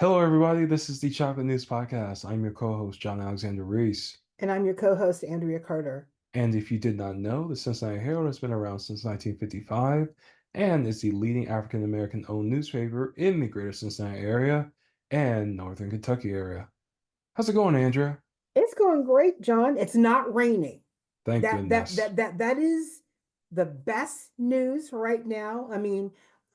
Hello, everybody. This is the Chocolate News Podcast. I'm your co-host, John Alexander Reese. And I'm your co-host, Andrea Carter. And if you did not know, the Cincinnati Herald has been around since 1955 and is the leading African American owned newspaper in the greater Cincinnati area and Northern Kentucky area. How's it going, Andrea? It's going great, John. It's not raining. Thank goodness. That is the best news right now. I mean,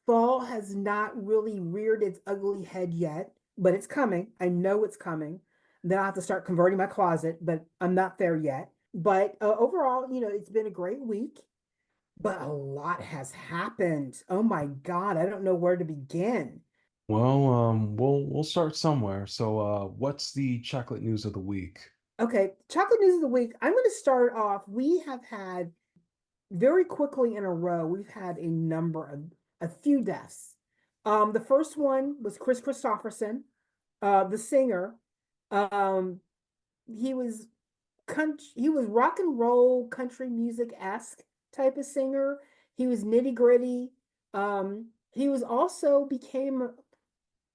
fall has not really reared its ugly head yet, but it's coming. I know it's coming. Then I'll have to start converting my closet, but I'm not there yet. But overall, it's been a great week, but a lot has happened. Oh my God, I don't know where to begin. Well, we'll start somewhere. So, what's the chocolate news of the week? Okay, chocolate news of the week. I'm going to start off. We have had very quickly in a row, we've had a few deaths. The first one was Chris Christopherson, the singer. Um, he was he was rock and roll country music-esque type of singer. He was nitty gritty. He was also became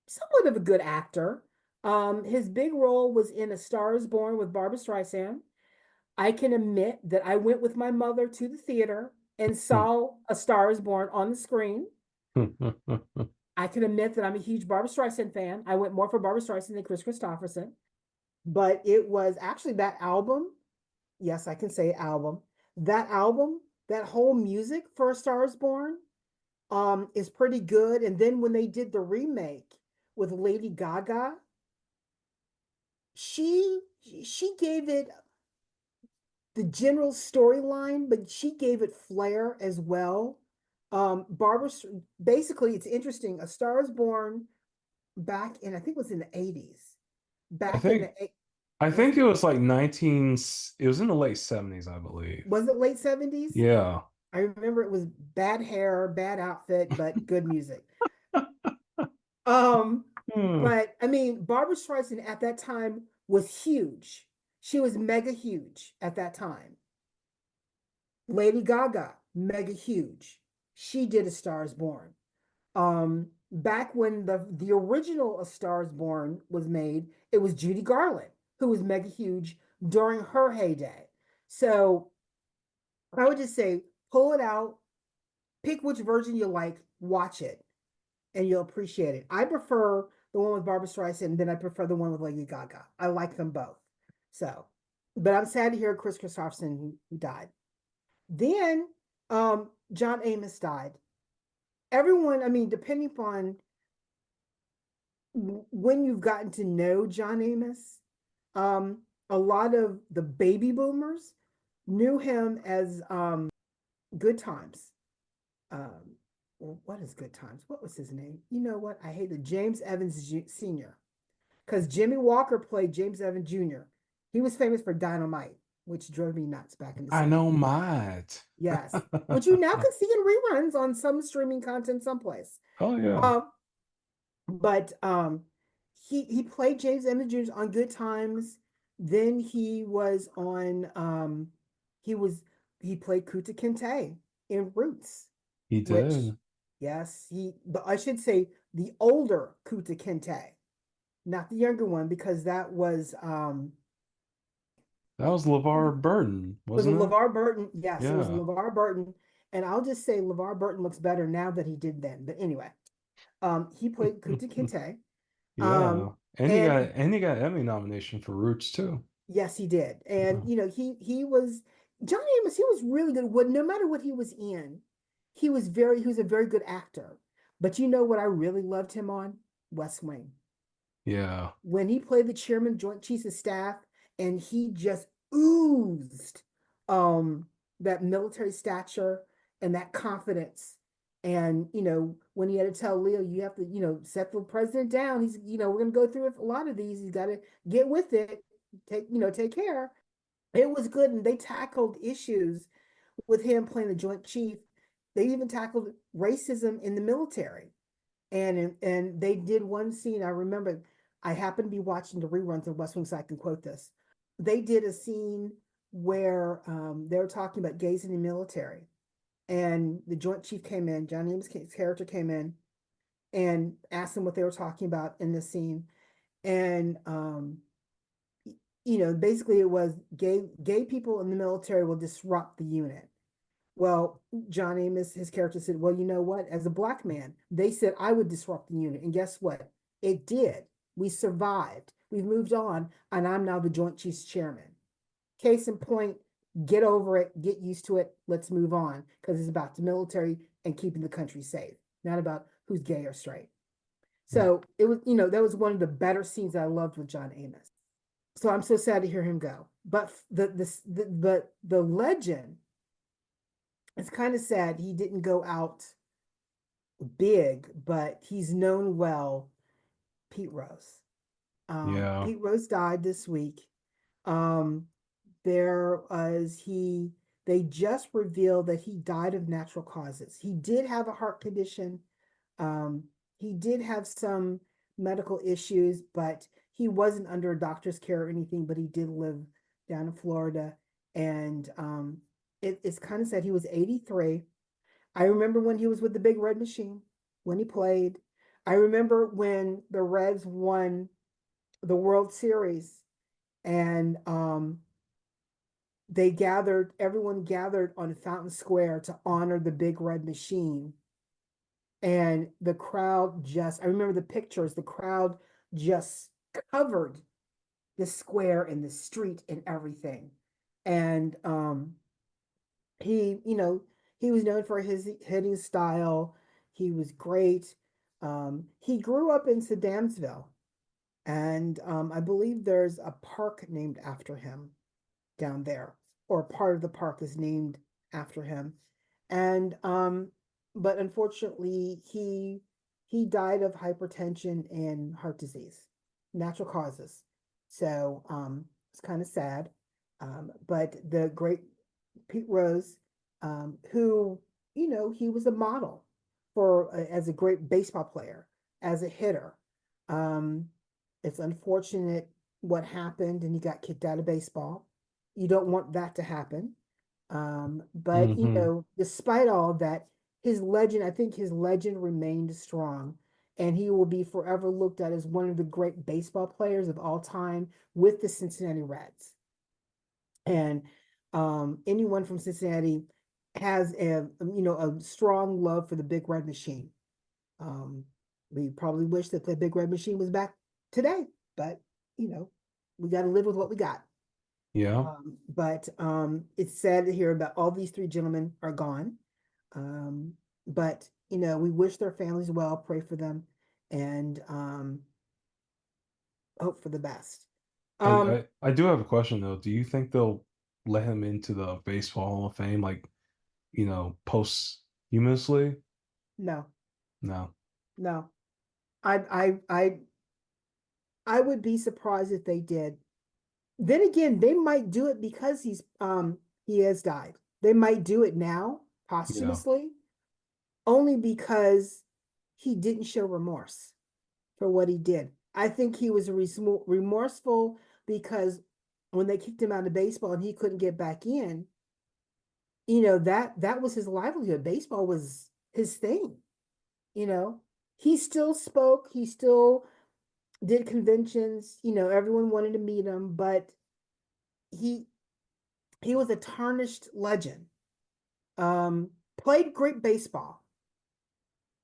somewhat of a good actor. His big role was in A Star is Born with Barbra Streisand. I can admit that I went with my mother to the theater and saw A Star is Born on the screen. I can admit that I'm a huge Barbra Streisand fan. I went more for Barbra Streisand than Chris Christopherson. But it was actually that album. Yes, I can say album. That album, that whole music for A Star is Born, is pretty good. And then when they did the remake with Lady Gaga, she gave it the general storyline, but she gave it flair as well. Barbara, basically, it's interesting. A Star is Born back in, I think it was in the 80s. I Back in think the, I was think it, it was like 19, it was in the late 70s, I believe. was it late 70s? Yeah. I remember it was bad hair, bad outfit, but good music. Um, Hmm. but I mean, Barbara Streisand at that time was huge. She was mega huge at that time. Lady Gaga, mega huge. She did A Star is Born. Back when the original A Star is Born was made, it was Judy Garland who was mega huge during her heyday. So I would just say, pull it out, pick which version you like, watch it, and you'll appreciate it. I prefer the one with Barbara Streisand, and then I prefer the one with Lady Gaga. I like them both. So, but I'm sad to hear Chris Christopherson who died. Then John Amos died. Everyone, I mean, depending upon when you've gotten to know John Amos, a lot of the baby boomers knew him as Good Times. Well, what is Good Times? What was his name? You know what? I hate it. James Evans Sr. Because Jimmy Walker played James Evans Jr. He was famous for Dynamite, which drove me nuts back in the I know 70s. might. Yes, which you now can see in reruns on some streaming content someplace. Oh yeah. Um, but he played James Emmett Jr. on Good Times. Then he was on he was he played Kuta Kinte in Roots, He which did. yes, but I should say the older Kuta Kinte, not the younger one, because that That was LeVar Burton, was it wasn't it? LeVar Burton? Yes, it was Yeah. LeVar Burton. And I'll just say LeVar Burton looks better now than he did then. But anyway, he played Kuta Kinte. Um, Yeah. And he got and and he got Emmy nomination for Roots too. yes, he did. Yeah. And he was John Amos, he was really good. What No matter what he was in, he was a very good actor. But you know what I really loved him on? West Wing. Yeah. When he played the chairman, Joint Chiefs of Staff, and he just oozed that military stature and that confidence. And when he had to tell Leo, you have to, set the president down. He's, we're gonna go through a lot of these. He's got to get with it, take care. It was good, and they tackled issues with him playing the Joint Chief. They even tackled racism in the military, and they did one scene. I remember I happened to be watching the reruns of West Wing, so I can quote this. They did a scene where they were talking about gays in the military, and the Joint Chief came in. John Amos' character came in, and asked them what they were talking about in the scene. And basically it was gay people in the military will disrupt the unit. Well, John Amos, his character said, well, you know what? As a black man, they said I would disrupt the unit. And guess what? It did. We survived. We've moved on, and I'm now the Joint Chiefs Chairman. Case in point, get over it, get used to it. Let's move on because it's about the military and keeping the country safe, not about who's gay or straight. So it was, that was one of the better scenes I loved with John Amos. So I'm so sad to hear him go. But the legend, it's kind of sad he didn't go out big, but he's known well. Pete Rose. Yeah. Pete Rose died this week. Um, there was they just revealed that he died of natural causes. He did have a heart condition. Um, he did have some medical issues, but he wasn't under a doctor's care or anything, but he did live down in Florida. And it's kind of sad. He was 83. I remember when he was with the Big Red Machine, when he played. I remember when the Reds won the World Series and everyone gathered on Fountain Square to honor the Big Red Machine. And the crowd I remember the pictures, the crowd just covered the square and the street and everything. And he, he was known for his hitting style. He was great. He grew up in Sedamsville, and I believe there's a park named after him down there, or part of the park is named after him. And but unfortunately, he died of hypertension and heart disease, natural causes. So it's kind of sad. But the great Pete Rose, who he was a model for as a great baseball player, as a hitter. Um, it's unfortunate what happened, and he got kicked out of baseball. You don't want that to happen. But Mm-hmm. despite all that, I think his legend remained strong, and he will be forever looked at as one of the great baseball players of all time with the Cincinnati Reds. And anyone from Cincinnati has a strong love for the Big Red Machine. Um, we probably wish that the Big Red Machine was back today, but you know, we got to live with what we got. Yeah. But it's sad to hear about all these three gentlemen are gone. Um, but we wish their families well, pray for them, and hope for the best. Um, I do have a question though. Do you think they'll let him into the Baseball Hall of Fame, like, posthumously? no, No. no. I I I I would be surprised if they did. Then again, they might do it because he has died. They might do it now Yeah. posthumously, only because he didn't show remorse for what he did. I think he was remorseful because when they kicked him out of baseball and he couldn't get back in, that was his livelihood. Baseball was his thing. You know, he still spoke. He still did conventions. Everyone wanted to meet him, but he he was a tarnished legend. Played great baseball.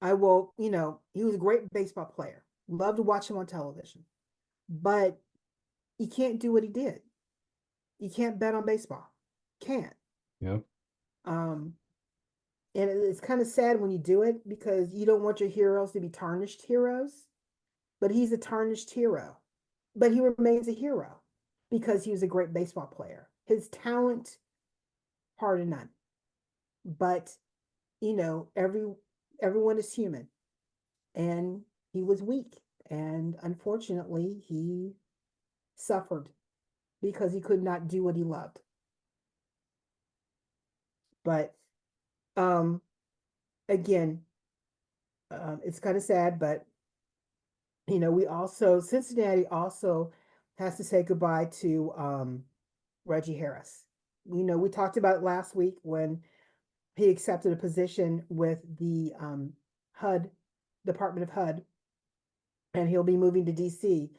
He was a great baseball player. Love to watch him on television, but you can't do what he did. You can't bet on baseball. Can't. Yep. Um, and it's kind of sad when you do it because you don't want your heroes to be tarnished heroes, but he's a tarnished hero. But he remains a hero because he was a great baseball player. His talent, hard to none. But everyone is human, and he was weak, and unfortunately, he suffered because he could not do what he loved. But um, again, it's kind of sad, but we also Cincinnati also has to say goodbye to Reggie Harris. We talked about it last week when he accepted a position with the HUD, Department of HUD, and he'll be moving to DC.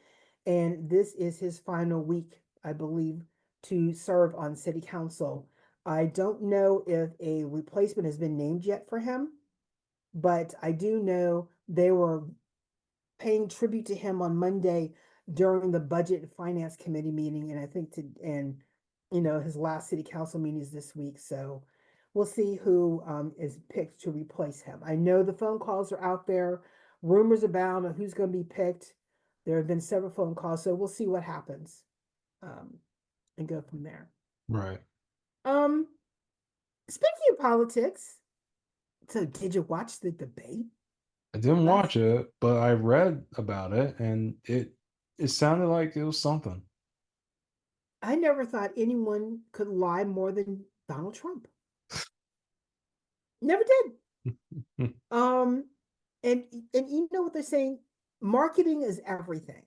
And this is his final week, I believe, to serve on city council. I don't know if a replacement has been named yet for him, but I do know they were paying tribute to him on Monday during the Budget and Finance Committee meeting, and I think his last city council meeting is this week. So we'll see who is picked to replace him. I know the phone calls are out there, rumors abound on who's going to be picked. There have been several phone calls, so we'll see what happens, um, and go from there. Right. Um, Speaking of politics, so did you watch the debate I didn't last? watch it, but I read about it, and it sounded like it was something. I never thought anyone could lie more than Donald Trump. Never did. Um, and you know what they're saying? Marketing is everything.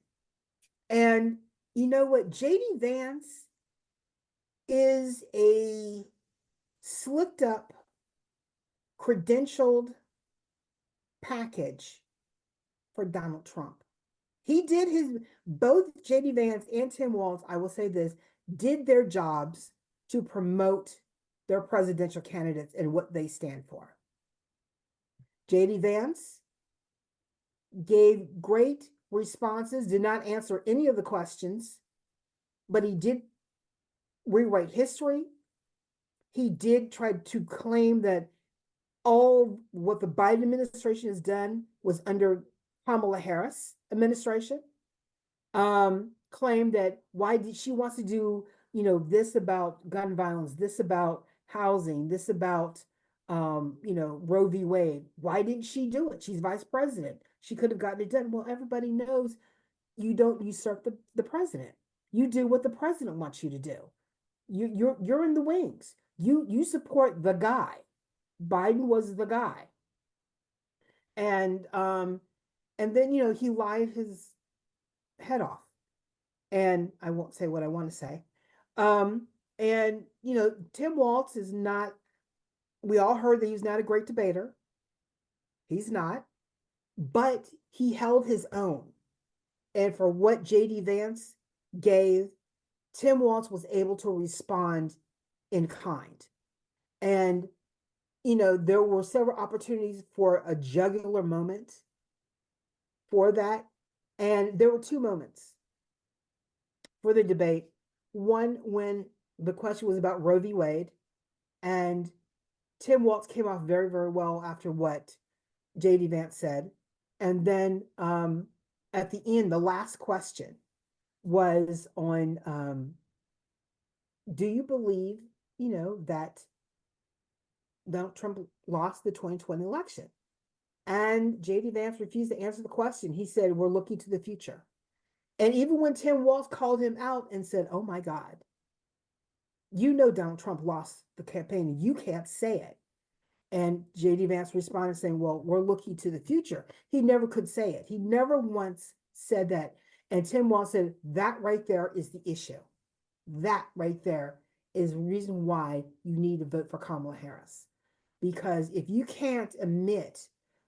And you know what? JD Vance is a slicked up, credentialed package for Donald Trump. He did his both JD Vance and Tim Walz, I will say this, did their jobs to promote their presidential candidates and what they stand for. JD Vance gave great responses, did not answer any of the questions, but he did rewrite history. He did try to claim that all what the Biden administration has done was under Kamala Harris administration. Claimed that why did she wants to do, this about gun violence, this about housing, this about Roe v. Wade. Why didn't she do it? She's vice president. She could have gotten it done. Well, everybody knows you don't usurp the president. You do what the president wants you to do. You're in the wings. You support the guy. Biden was the guy. And then he lied his head off. And I won't say what I want to say. And Tim Walz is not, we all heard that he's not a great debater. He's not, but he held his own. And for what JD Vance gave, Tim Walz was able to respond in kind. And there were several opportunities for a jugular moment for that. And there were two moments for the debate. One, when the question was about Roe v. Wade, and Tim Walz came off very, very well after what JD Vance said. And then at the end, the last question was on do you believe, that Donald Trump lost the 2020 election? And JD Vance refused to answer the question. He said, we're looking to the future. And even when Tim Walz called him out and said, oh my God, Donald Trump lost the campaign and you can't say it. And JD Vance responded saying, well, we're looking to the future. He never could say it. He never once said that. And Tim Walz said, that right there is the issue. That right there is the reason why you need to vote for Kamala Harris. Because if you can't admit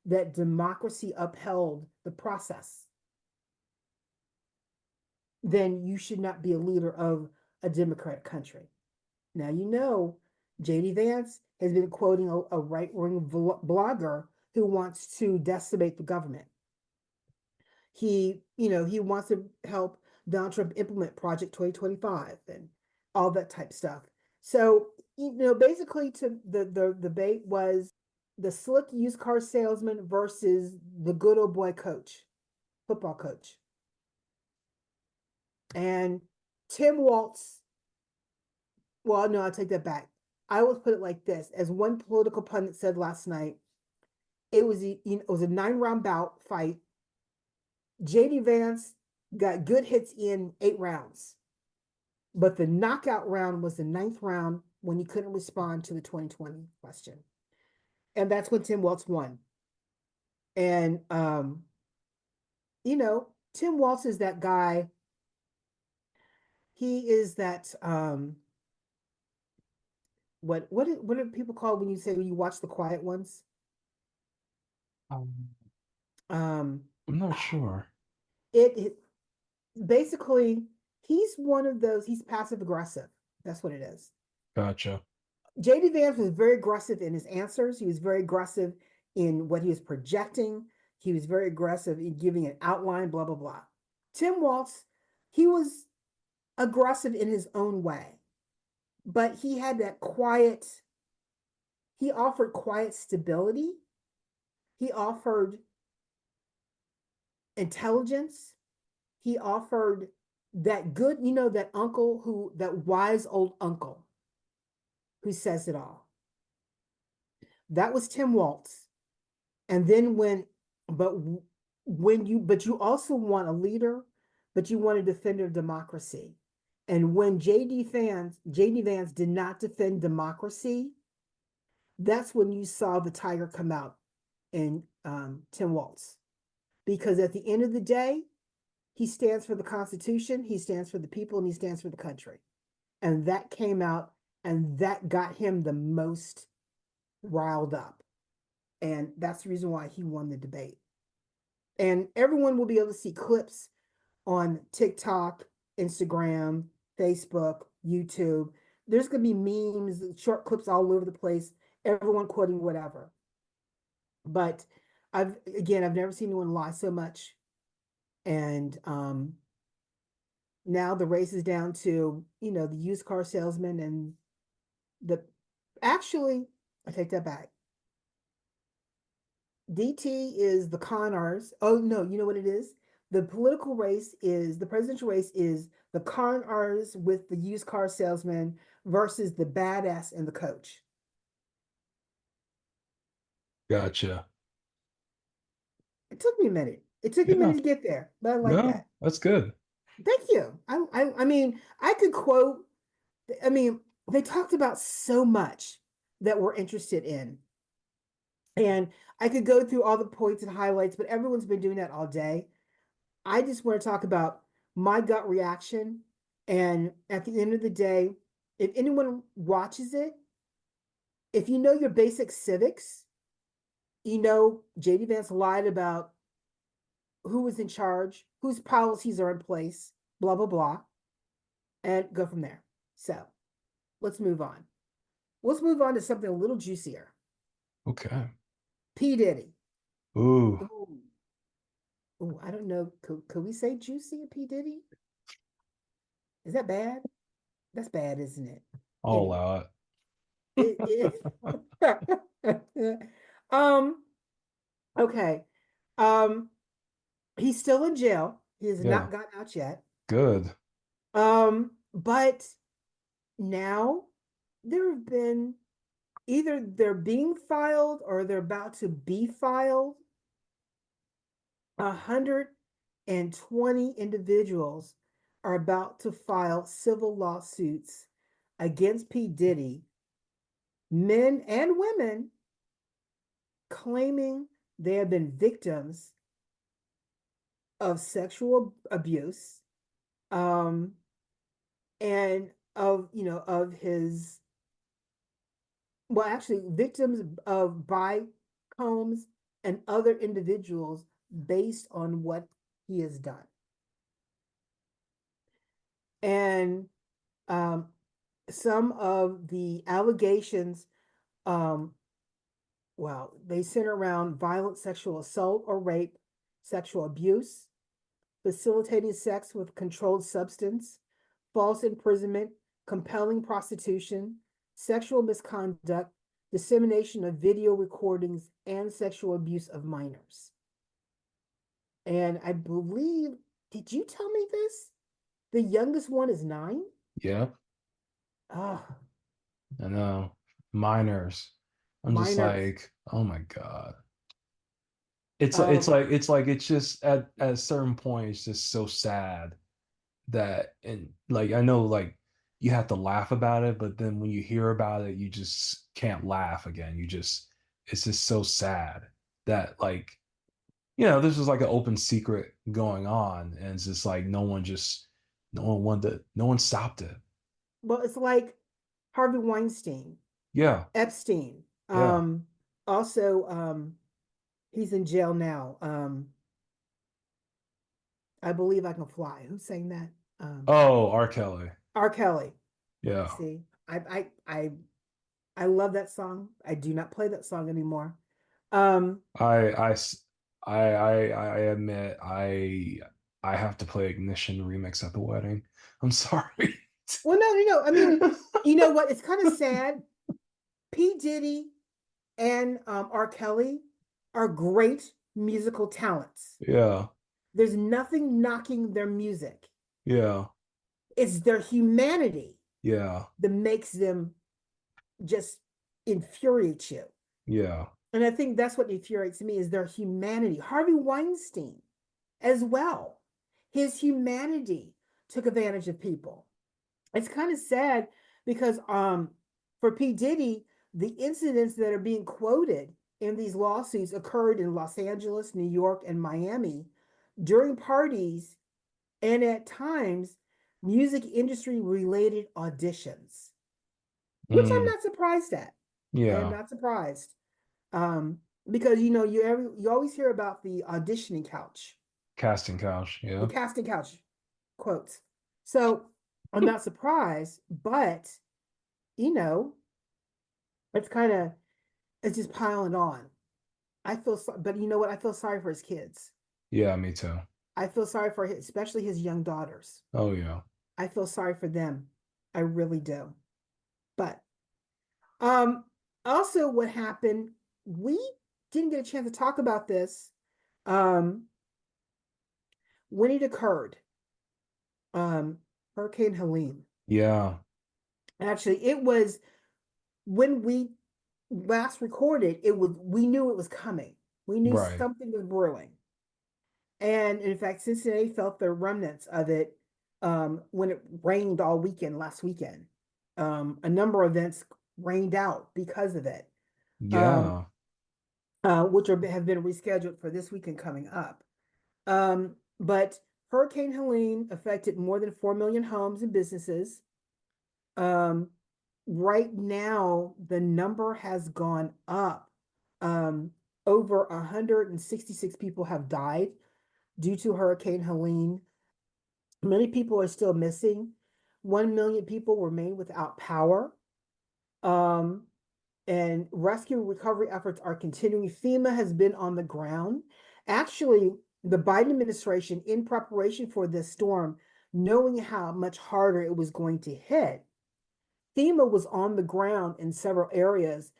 that democracy upheld the process, then you should not be a leader of a democratic country. Now, JD Vance has been quoting a right-wing blogger who wants to decimate the government. He wants to help Donald Trump implement Project 2025 and all that type stuff. So, basically the debate was the slick used car salesman versus the good old boy coach, football coach. And Tim Walz, well, no, I'll take that back. I always put it like this. As one political pundit said last night, it was a 9-round bout fight. JD Vance got good hits in 8 rounds. But the knockout round was the 9th round when he couldn't respond to the 2020 question. And that's when Tim Walz won. And Tim Walz is that guy. He is that what do people call when you say when you watch The Quiet Ones? Um, Um, I'm not sure. it basically he's one of those. He's passive aggressive. That's what it is. Gotcha. JD Vance was very aggressive in his answers. He was very aggressive in what he was projecting. He was very aggressive in giving an outline, blah, blah, blah. Tim Walz, he was aggressive in his own way, but he had that quiet, he offered quiet stability. He offered intelligence. He offered that good, that uncle that wise old uncle who says it all. That was Tim Walz. And then but but you also want a leader, but you want a defender of democracy. And when JD Vance did not defend democracy, that's when you saw the tiger come out in Tim Walz. Because at the end of the day, he stands for the Constitution, he stands for the people, and he stands for the country. And that came out, and that got him the most riled up. And that's the reason why he won the debate. And everyone will be able to see clips on TikTok, Instagram, Facebook, YouTube. There's going to be memes, short clips all over the place, everyone quoting whatever. But I've never seen anyone lie so much. And now the race is down to, the used car salesman and the, actually, I take that back. DT is the con artist. Oh no, you know what it is? The presidential race is the con artist with the used car salesman versus the badass and the coach. Gotcha. It took me a minute. It took me a Yeah. minute to get there, but I like No, that. that's good. Thank you. I mean, I could quote. I mean, they talked about so much that we're interested in, and I could go through all the points and highlights, but everyone's been doing that all day. I just want to talk about my gut reaction. And at the end of the day, if anyone watches it, if you know your basic civics, JD Vance lied about who was in charge, whose policies are in place, blah, blah, blah, and go from there. So let's move on. Let's move on to something a little juicier. Okay. P. Diddy. Ooh, Ooh, ooh, I don't know. Could we say juicy of P. Diddy? Is that bad? That's bad, isn't it? I'll Anyway. allow It it. is. um, okay. Um, he's still in jail. He has Yeah, not gotten out yet. good. But now there have been either they're being filed or they're about to be filed 120 individuals are about to file civil lawsuits against P. Diddy, men and women, claiming they have been victims of sexual abuse, um, and of his, well, actually, victims of by Combs and other individuals based on what he has done. And um, some of the allegations, um, well, they center around violent sexual assault or rape, sexual abuse, facilitating sex with controlled substance, false imprisonment, compelling prostitution, sexual misconduct, dissemination of video recordings, and sexual abuse of minors. And I believe, did you tell me this? The youngest one is 9? Yep, Ah, I know. Minors. I'm just minors. like, oh my God. It's like Um, it's just at a certain point, it's just so sad that, and like I know like you have to laugh about it, but then when you hear about it, you just can't laugh again. It's just so sad that like, this is like an open secret going on, and it's just like no one stopped it. well, it's like Harvey Weinstein, Yeah, Epstein, yeah, also He's in jail now. I believe I can fly. Who's saying that? Oh, R. Kelly. R. Kelly. Yeah. See, I love that song. I do not play that song anymore. Um, I, I, s- I admit I have to play Ignition remix at the wedding. I'm sorry. well, no, no, no. I mean, you know what? It's kind of sad. P. Diddy and R. Kelly are great musical talents. Yeah. There's nothing knocking their music. Yeah. It's their humanity Yeah. that makes them just infuriate you. Yeah. And I think that's what infuriates me is their humanity. Harvey Weinstein as well. His humanity took advantage of people. It's kind of sad because for P. Diddy, the incidents that are being quoted in these lawsuits occurred in Los Angeles, New York, and Miami during parties and at times music industry related auditions, which I'm Mm, not surprised at. I am yeah. not surprised. Um, because you always hear about the auditioning couch, Casting couch. the Yeah. casting couch quotes. So I'm not surprised, but you know, it's kind of it's just piling on. But you know what? I feel sorry for his kids. Yeah, me too. I feel sorry for especially his young daughters. Oh yeah. I feel sorry for them. I really do. But um, also what happened, we didn't get a chance to talk about this um, when it occurred. Um, Hurricane Helene. Yeah. Actually, it was when we last recorded, it was we knew it was coming. We knew Right. something was brewing. And in fact, Cincinnati felt the remnants of it when it rained all weekend last weekend. A number of events rained out because of it, um, Yeah. which have been rescheduled for this weekend coming up. But Hurricane Helene affected more than 4 million homes and businesses. Um, right now, the number has gone up. Um, over 166 people have died due to Hurricane Helene. Many people are still missing. 1 million people remain without power. Um, and rescue and recovery efforts are continuing. FEMA has been on the ground. Actually, the Biden administration, in preparation for this storm, knowing how much harder it was going to hit, FEMA was on the ground in several areas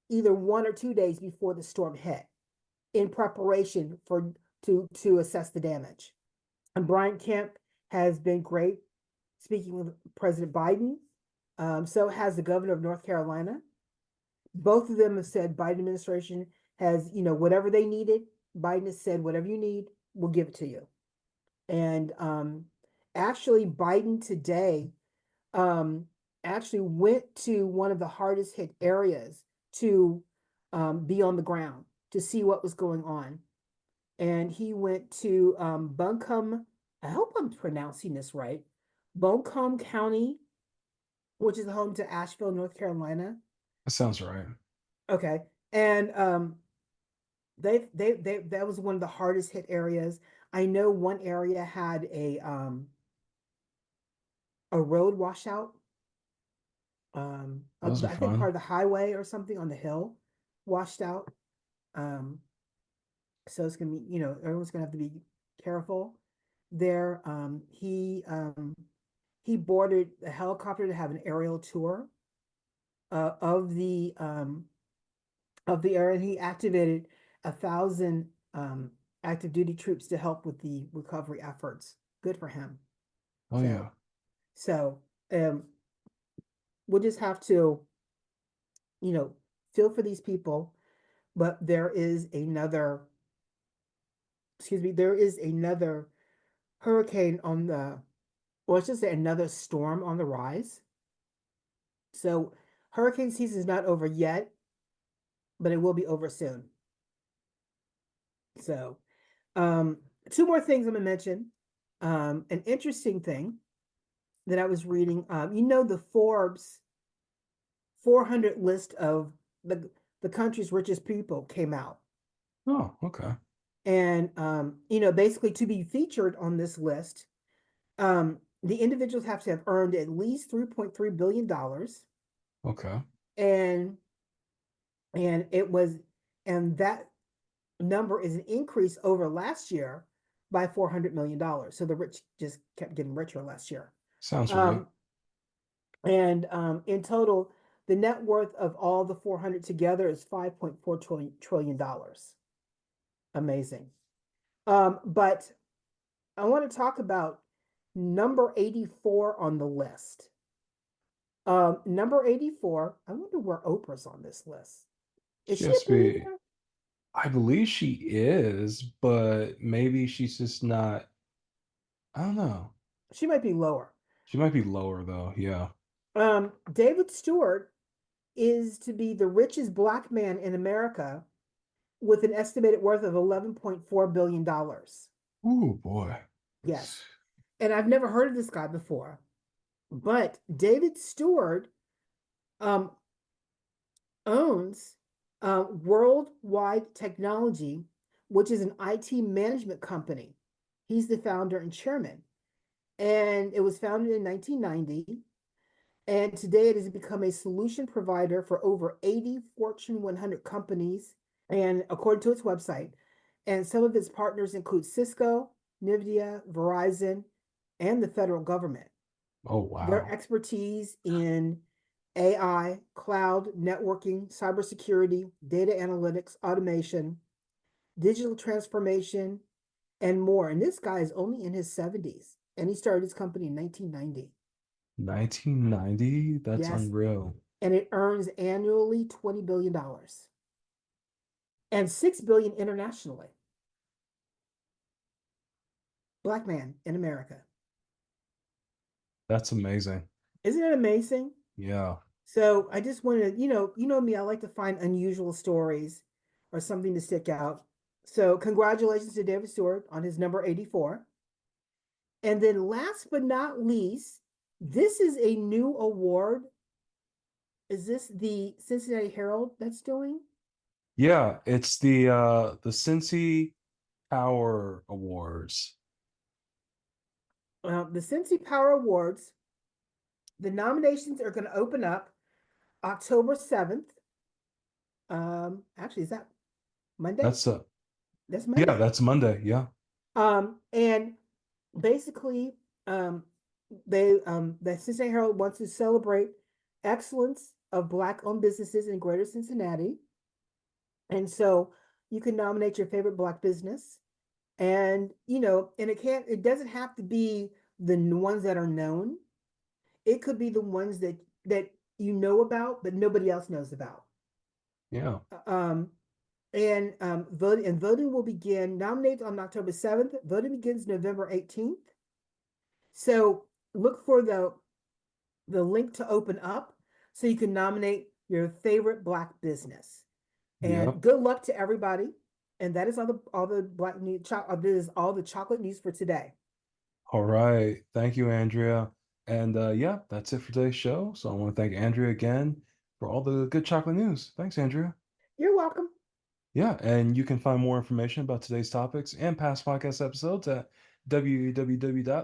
either 1 or 2 days before the storm hit in preparation for to assess the damage. And Brian Kemp has been great speaking with President Biden. So has the governor of North Carolina. Both of them have said Biden administration has, whatever they needed. Biden has said, whatever you need, we'll give it to you. And actually, Biden today um, actually went to one of the hardest hit areas to be on the ground to see what was going on. And he went to Buncombe. I hope I'm pronouncing this right. Buncombe County, which is home to Asheville, North Carolina. That sounds right. Okay, and they that was one of the hardest hit areas. I know one area had a road washout. Those are I think part fun. of the highway or something on the hill washed out. Um, so it's gonna be, everyone's gonna have to be careful there. He boarded a helicopter to have an aerial tour uh, of the um, of the area. And he activated 1,000 active duty troops to help with the recovery efforts. Good for him. Oh So yeah. so um, we'll just have to, you know, feel for these people. But there is another, excuse me, there is another hurricane on the, or let's just say another storm on the rise. So hurricane season is not over yet, but it will be over soon. So, um, two more things I'm gonna mention. An interesting thing that I was reading. The Forbes 400 list of the country's richest people came out. Oh, okay. And basically to be featured on this list, the individuals have to have earned at least $3.3 billion, Okay. and it was, and that number is an increase over last year by $400 million. So the rich just kept getting richer last year. Sounds right. Um, and in total, the net worth of all the 400 together is $5.4 trillion. Amazing. But I want to talk about number 84 on the list. Number 84, I wonder where Oprah's on this list. Is She she has a to be, billionaire? I believe she is, but maybe she's just not, I don't know. She might be lower. She might be lower though. Yeah. David Stewart is to be the richest black man in America with an estimated worth of $11.4 billion. Oh boy. Yes. And I've never heard of this guy before. But David Stewart um, owns Worldwide Technology, which is an IT management company. He's the founder and chairman. And it was founded in 1990. And today it has become a solution provider for over 80 Fortune 100 companies. And according to its website, and some of its partners include Cisco, NVIDIA, Verizon, and the federal government. Oh Their wow. expertise in AI, cloud, networking, cybersecurity, data analytics, automation, digital transformation, and more. And this guy is only in his 70s, and he started his company in 1990. 1990? That's Yes, unreal. and it earns annually $20 billion and $6 billion internationally. Black man in America. That's amazing. Isn't it amazing? Yeah. So I just wanted to, me, I like to find unusual stories or something to stick out. So congratulations to David Stewart on his number 84. And then last but not least, this is a new award. Is this the Cincinnati Herald that's doing? Yeah, it's the Cincy Power Awards. The Cincy Power Awards, the nominations are going to open up October 7th. Actually, is that Monday? That's That's yeah, Monday. that's Monday. Yeah. And basically, the Cincinnati Herald wants to celebrate excellence of Black-owned businesses in Greater Cincinnati, and so you can nominate your favorite Black business, and it doesn't have to be the ones that are known. It could be the ones that you know about, but nobody else knows about. Yeah. Um, and voting will begin. Nominate on October 7th. Voting begins November 18th. So look for the link to open up so you can nominate your favorite Black business. And Yep. good luck to everybody. And that is all the Black news. This is all the chocolate news for today. All right. Thank you, Andrea. And yeah, that's it for today's show. So I want to thank Andrea again for all the good chocolate news. Thanks, Andrea. You're welcome. Yeah, and you can find more information about today's topics and past podcast episodes at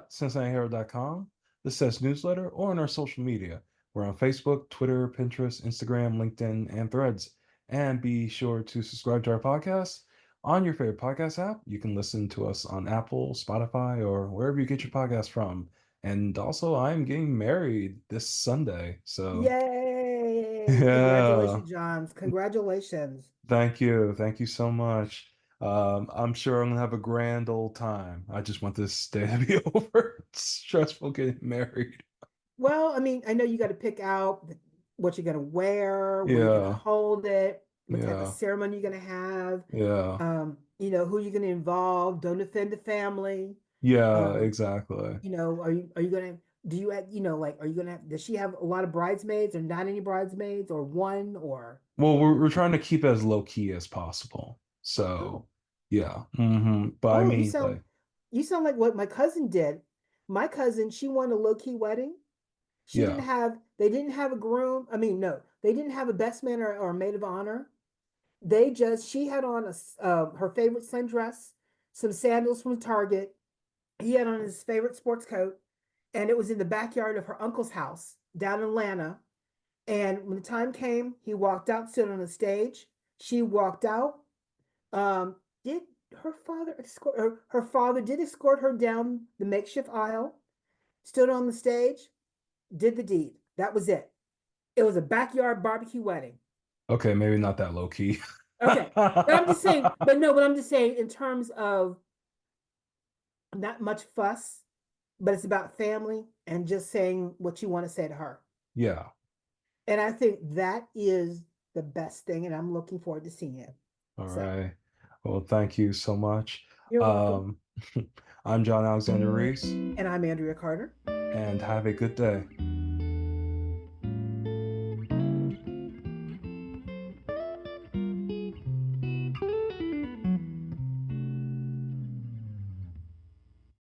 www.cincinnatiherald.com, the CES newsletter, or on our social media. We're on Facebook, Twitter, Pinterest, Instagram, LinkedIn, and Threads. And be sure to subscribe to our podcast on your favorite podcast app. You can listen to us on Apple, Spotify, or wherever you get your podcast from. And also, I'm getting married this Sunday. So, Yay! yeah. Congratulations, Johns. Congratulations. Thank you. Thank you so much. I'm sure I'm gonna have a grand old time. I just want this day to be over. It's stressful getting married. Well, I mean, I know you got to pick out what you're going to wear, where you're going to Yeah, hold it, what type of yeah, ceremony you're going to have, yeah, who you're going to involve. Don't offend the family. yeah, Um, exactly. are you going to do you have, like, are you going to have, does she have a lot of bridesmaids or not any bridesmaids or one or Well, we're trying to keep it as low key as possible. oh, So, yeah. But I oh, mean, like, you sound like what my cousin did. My cousin, she wanted a low key wedding. yeah, They didn't have a groom. I mean, no, they didn't have a best man or a maid of honor. She had on her favorite sundress, some sandals from Target. He had on his favorite sports coat, and it was in the backyard of her uncle's house down in Atlanta. And when the time came, he walked out, stood on the stage. She walked out. Did her father escort her? Her father did escort her down the makeshift aisle, stood on the stage, did the deed. That was it. It was a backyard barbecue wedding. Okay, maybe not that low key. Okay. But I'm just saying, but I'm just saying in terms of not much fuss, but it's about family and just saying what you want to say to her. Yeah. And I think that is the best thing, and I'm looking forward to seeing it. All So right. Well, thank you so much. you're welcome. Um, I'm John Alexander Reese, And I'm Andrea Carter. and have a good day.